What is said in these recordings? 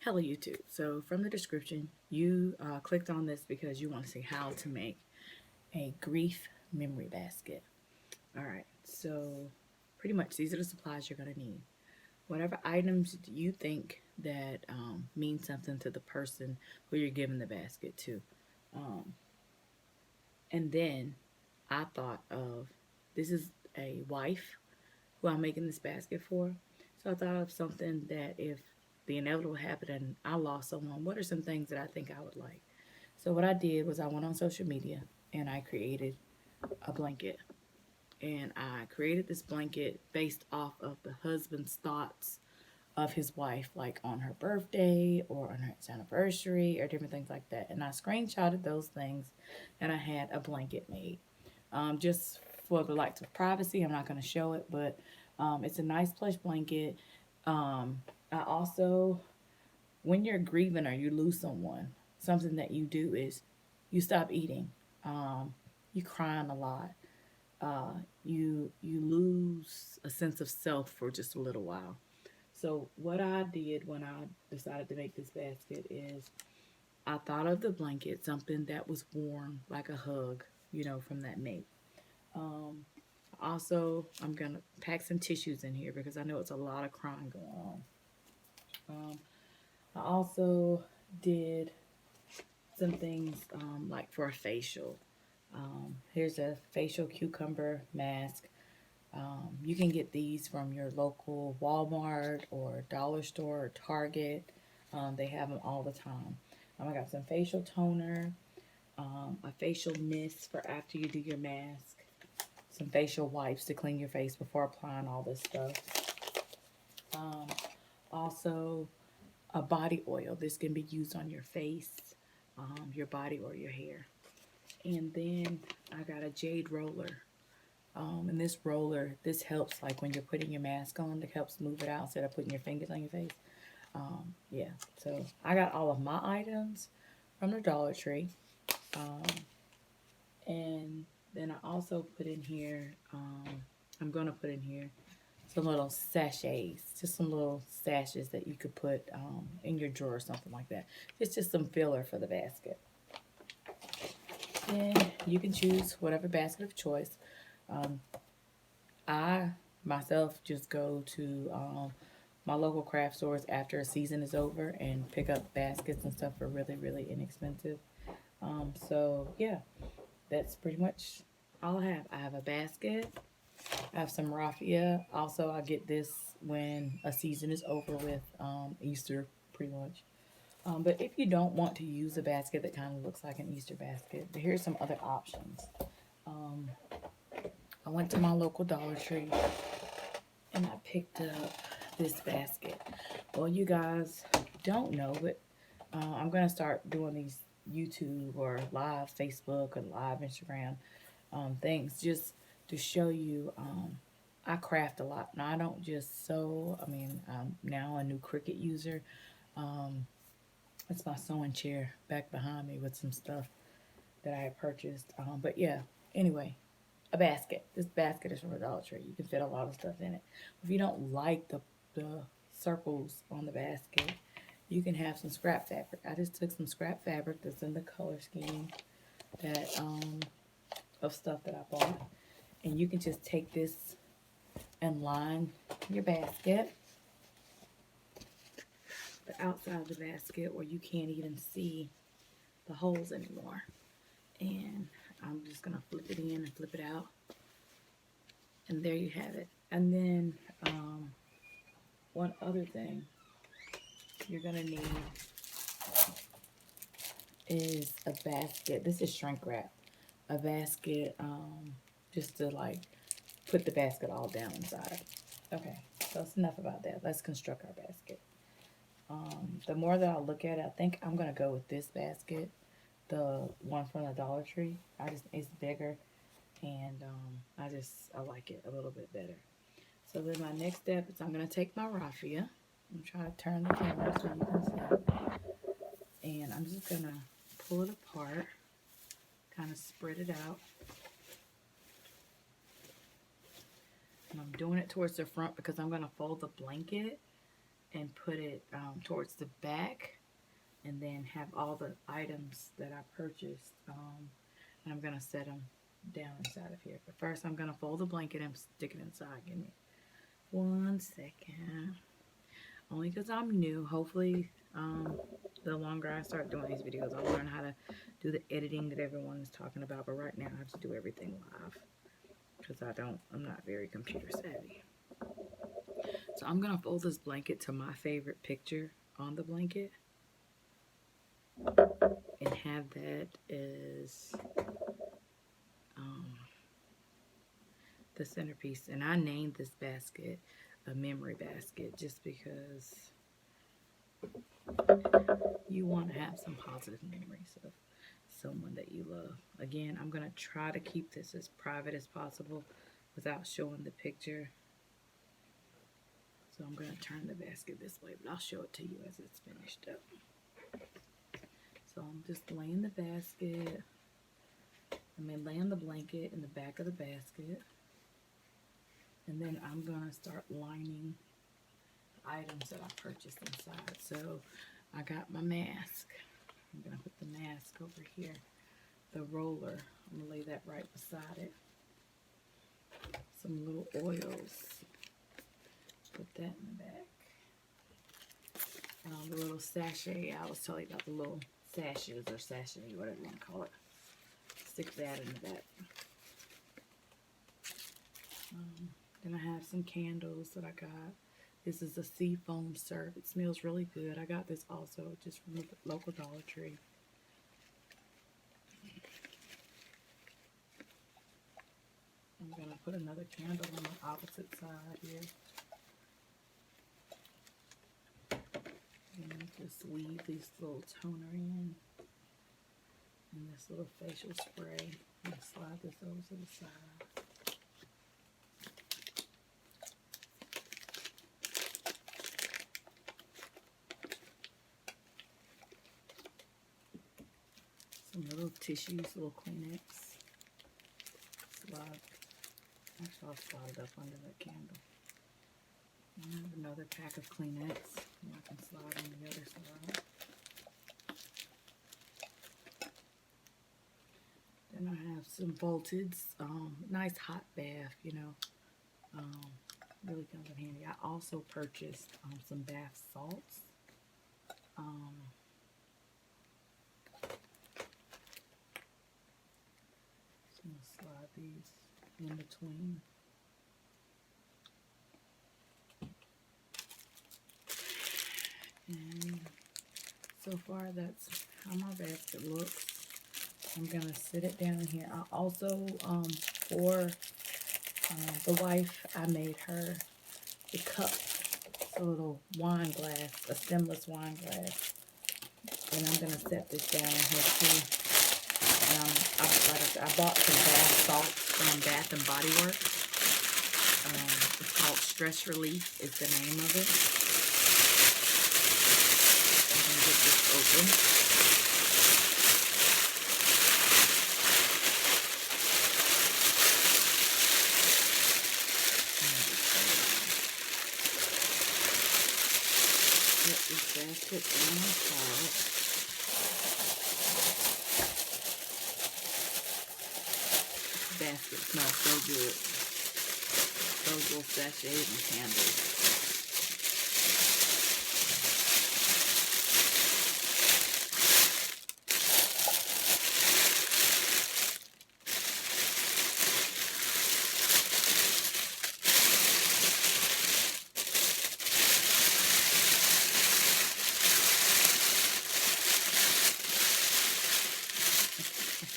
Hello YouTube. So from the description, you clicked on this because you want to see how to make a grief memory basket. All right, so pretty much these are the supplies you're going to need. Whatever items you think that mean something to the person who you're giving the basket to. Um, and then I thought of, this is a wife who I'm making this basket for. So I thought of something that if the inevitable happened and I lost someone, what are some things that I think I would like? So what I did was I went on social media and I created a blanket. And I created this blanket based off of the husband's thoughts of his wife, like on her birthday or on her anniversary or different things like that. And I screenshotted those things and I had a blanket made. Just for the likes of privacy, I'm not going to show it, but it's a nice plush blanket. I also, when you're grieving or you lose someone, something that you do is you stop eating. You crying a lot. You lose a sense of self for just a little while. So what I did when I decided to make this basket is I thought of the blanket, something that was warm, like a hug, from that mate. Um, Also, I'm gonna pack some tissues in here because I know it's a lot of crying going on. I also did some things like for a facial. Here's a facial cucumber mask. You can get these from your local Walmart or dollar store or Target. They have them all the time. I got some facial toner, a facial mist for after you do your mask, some facial wipes to clean your face before applying all this stuff. Um, Also, a body oil. This can be used on your face, your body, or your hair. And then I got a jade roller. And this roller, this helps like when you're putting your mask on, it helps move it out instead of putting your fingers on your face. Yeah, so I got all of my items from the Dollar Tree. Um, and then I also put in here, I'm going to put in here some little sachets, just some little sachets that you could put in your drawer or something like that. It's just some filler for the basket. Then you can choose whatever basket of choice. Um, I myself just go to my local craft stores after a season is over and pick up baskets and stuff for really, really inexpensive. So yeah, that's pretty much all I have. I have a basket. I have some raffia. Also, I get this when a season is over with, Easter, pretty much. But if you don't want to use a basket that kind of looks like an Easter basket, here's some other options. Um, I went to my local Dollar Tree and I picked up this basket. Well, you guys don't know, but I'm going to start doing these YouTube or live Facebook or live Instagram things just to show you. I craft a lot. Now, I don't just sew. I mean, I'm now a new Cricut user. Um, it's my sewing chair back behind me with some stuff that I had purchased. But yeah, anyway, a basket. This basket is from a Dollar Tree. You can fit a lot of stuff in it. If you don't like the circles on the basket, you can have some scrap fabric. I just took some scrap fabric that's in the color scheme that of stuff that I bought, and you can just take this and line your basket, the outside of the basket, where you can't even see the holes anymore. And I'm just gonna flip it in and flip it out, and there you have it. And then one other thing you're gonna need is a basket. This is shrink wrap. A basket, just to like put the basket all down inside. Okay, so that's enough about that. Let's construct our basket. The more that I look at it, I think I'm gonna go with this basket, the one from the Dollar Tree. It's bigger, and I like it a little bit better. So then my next step is I'm gonna take my raffia. I'm trying to turn the camera so you can see, and I'm just gonna pull it apart, kind of spread it out, and I'm doing it towards the front because I'm gonna fold the blanket and put it towards the back, and then have all the items that I purchased. And I'm gonna set them down inside of here. But first, I'm gonna fold the blanket and stick it inside. Give me 1 second. Only because I'm new. Hopefully, the longer I start doing these videos, I'll learn how to do the editing that everyone is talking about. But right now, I have to do everything live because I'm not very computer savvy. So I'm gonna fold this blanket to my favorite picture on the blanket and have that as the centerpiece. And I named this basket a memory basket just because you want to have some positive memories of someone that you love. Again, I'm going to try to keep this as private as possible without showing the picture. So I'm going to turn the basket this way, but I'll show it to you as it's finished up. So I'm just laying the basket. laying the blanket in the back of the basket. And then I'm going to start lining the items that I purchased inside. So I got my mask. I'm going to put the mask over here. The roller, I'm going to lay that right beside it. Some little oils. Put that in the back. The little sachet, I was telling you about the little sachets or sachet, whatever you want to call it. Stick that in the back. Then I have some candles that I got. This is a sea foam syrup. It smells really good. I got this also just from the local Dollar Tree. I'm going to put another candle on the opposite side here. And just weave this little toner in. And this little facial spray. And slide this over to the side. Some little tissues, little Kleenex. Slide. Actually, I'll slide it up under that candle. I have another pack of Kleenex. And I can slide on the other side. Then I have some Voltage, nice hot bath, you know. Really comes in handy. I also purchased some bath salts. Just gonna slide these in between. And so far, that's how my basket looks. I'm gonna sit it down here. I also, for the wife, I made her a cup, a little wine glass, a stemless wine glass. And I'm gonna set this down here too. And like I said, I bought some bath salts from Bath and Body Works. It's called Stress Relief. Is the name of it. I'm gonna get this open. This basket on top. This basket smells so good. Those little sachets and candles.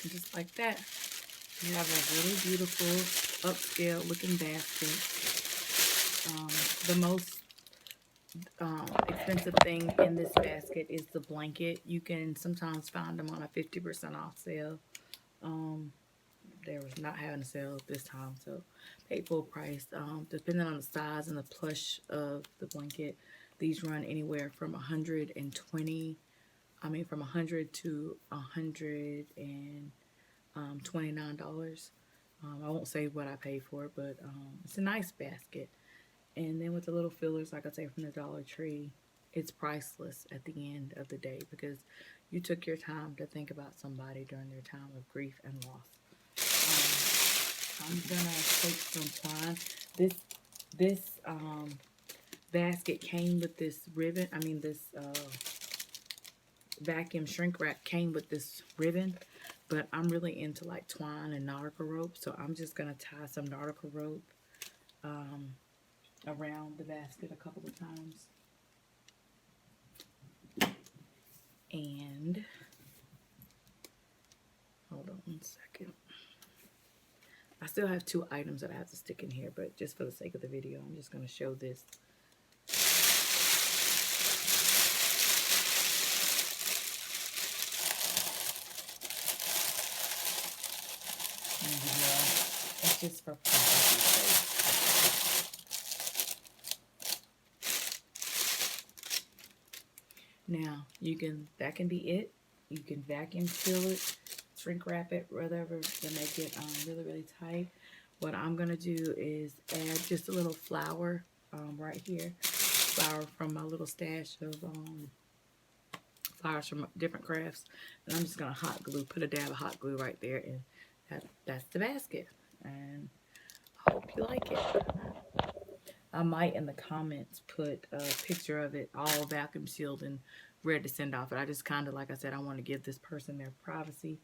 Just like that, you have a really beautiful upscale looking basket. The most expensive thing in this basket is the blanket. You can sometimes find them on a 50% off sale. They were not having a sale this time, so paid full price. Depending on the size and the plush of the blanket, these run anywhere from $100 to $129. I won't say what I paid for it, but it's a nice basket. And then with the little fillers, like I say, from the Dollar Tree, it's priceless at the end of the day because you took your time to think about somebody during their time of grief and loss. I'm gonna take some twine. This basket came with this ribbon. I mean, this vacuum shrink wrap came with this ribbon, but I'm really into like twine and nautical rope, so I'm just gonna tie some nautical rope um, around the basket a couple of times. And hold on one second. I still have two items that I have to stick in here, but just for the sake of the video, I'm just gonna show this. And it's just for privacy's sake. Now that can be it. You can vacuum seal it, shrink wrap it, whatever, to make it really, really tight. What I'm gonna do is add just a little flour right here. Flour from my little stash of flowers from different crafts. And I'm just gonna hot glue, put a dab of hot glue right there, and that's the basket. And I hope you like it. I might in the comments put a picture of it all vacuum sealed and ready to send off. But I just kind of, like I said, I want to give this person their privacy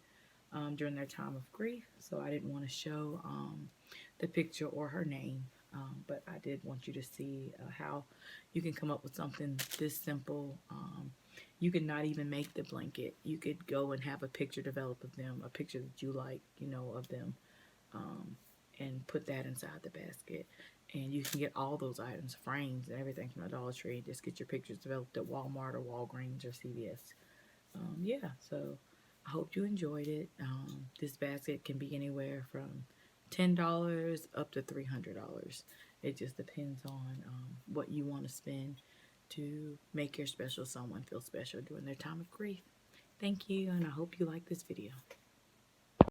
during their time of grief. So I didn't want to show the picture or her name. But I did want you to see how you can come up with something this simple. You could not even make the blanket. You could go and have a picture developed of them, a picture that you like, of them, and put that inside the basket. And you can get all those items, frames and everything from the Dollar Tree. Just get your pictures developed at Walmart or Walgreens or CVS. Yeah, so I hope you enjoyed it. This basket can be anywhere from $10 up to $300. It just depends on what you want to spend to make your special someone feel special during their time of grief. Thank you, and I hope you like this video.